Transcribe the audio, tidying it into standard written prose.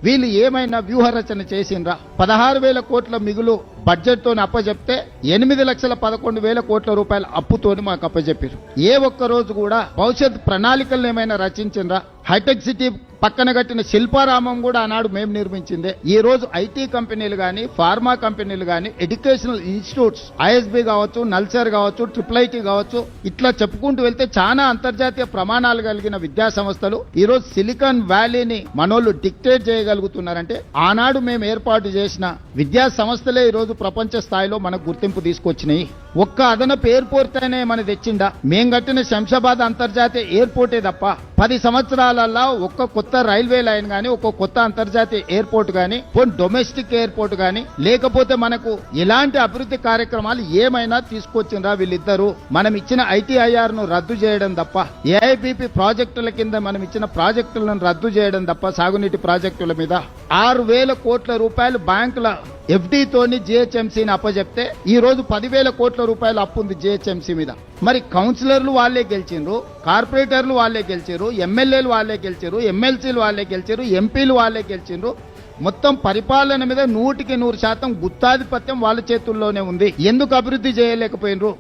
వీళ్ళు ఏమైనా వ్యూహరచన చేసిండ్రా? 16,000 కోట్ల మిగులు బడ్జెట్ తోని అప్పచెప్తే 8,11,000 కోట్ల రూపాయల అప్పుతోని మాకు అప్పచెప్పారు. ఏ ఒక్క రోజు కూడా భవిష్యత్ ప్రణాళికలను ఏమైనా రచించిండ్రా? హైటెక్ సిటీ పక్కన కట్టిన శిల్పారామం కూడా ఆనాడు మేము నిర్మించిందే. ఈ రోజు ఐటీ కంపెనీలు గాని, ఫార్మా కంపెనీలు గాని, ఎడ్యుకేషనల్ ఇన్స్టిట్యూట్స్, ఐఎస్బి కావచ్చు, నల్సార్ కావచ్చు, IIIT కావచ్చు, ఇట్లా చెప్పుకుంటూ వెళ్తే చాలా అంతర్జాతీయ ప్రమాణాలు కలిగిన విద్యా సంస్థలు ఈ రోజు సిలికాన్ వ్యాలీని మనోళ్ళు డిక్టేట్ చేయగలుగుతున్నారంటే ఆనాడు మేము ఏర్పాటు చేసిన విద్యా సంస్థలే ఈ రోజు ప్రపంచ స్థాయిలో మనకు గుర్తింపు తీసుకొచ్చినాయి. ఒక్క అదనపు ఎయిర్పోర్ట్ అయినా మన తెచ్చిండా? మేం కట్టిన శంషాబాద్ అంతర్జాతీయ ఎయిర్పోర్టే తప్ప 10 సంవత్సరాలలో ఒక్క కొత్త రైల్వే లైన్ గానీ, ఒక్క కొత్త అంతర్జాతీయ ఎయిర్పోర్ట్ గానీ, డొమెస్టిక్ ఎయిర్పోర్ట్ గానీ, లేకపోతే మనకు ఎలాంటి అభివృద్ధి కార్యక్రమాలు ఏమైనా తీసుకొచ్చిండ్రా వీళ్ళిద్దరు? మనం ఇచ్చిన ITIR ను రద్దు చేయడం తప్ప, AIBP ప్రాజెక్టుల కింద మనం ఇచ్చిన ప్రాజెక్టులను రద్దు చేయడం తప్ప, సాగునీటి ప్రాజెక్టుల మీద 6,000 కోట్ల రూపాయలు బ్యాంకుల FD తోని GHMCని అప్పచెప్తే ఈ రోజు 10,000 కోట్ల రూపాయల అప్పు ఉంది GHMC మీద. మరి కౌన్సిలర్లు వాళ్ళే గెలిచిండ్రు, కార్పొరేటర్లు వాళ్ళే గెలిచారు, ఎమ్మెల్యేలు వాళ్ళే గెలిచారు, ఎమ్మెల్సీలు వాళ్ళే గెలిచారు, ఎంపీలు వాళ్ళే గెలిచిండ్రు. మొత్తం పరిపాలన మీద 100% గుత్తాధిపత్యం వాళ్ళ చేతుల్లోనే ఉంది. ఎందుకు అభివృద్ధి చేయలేకపోయినరు?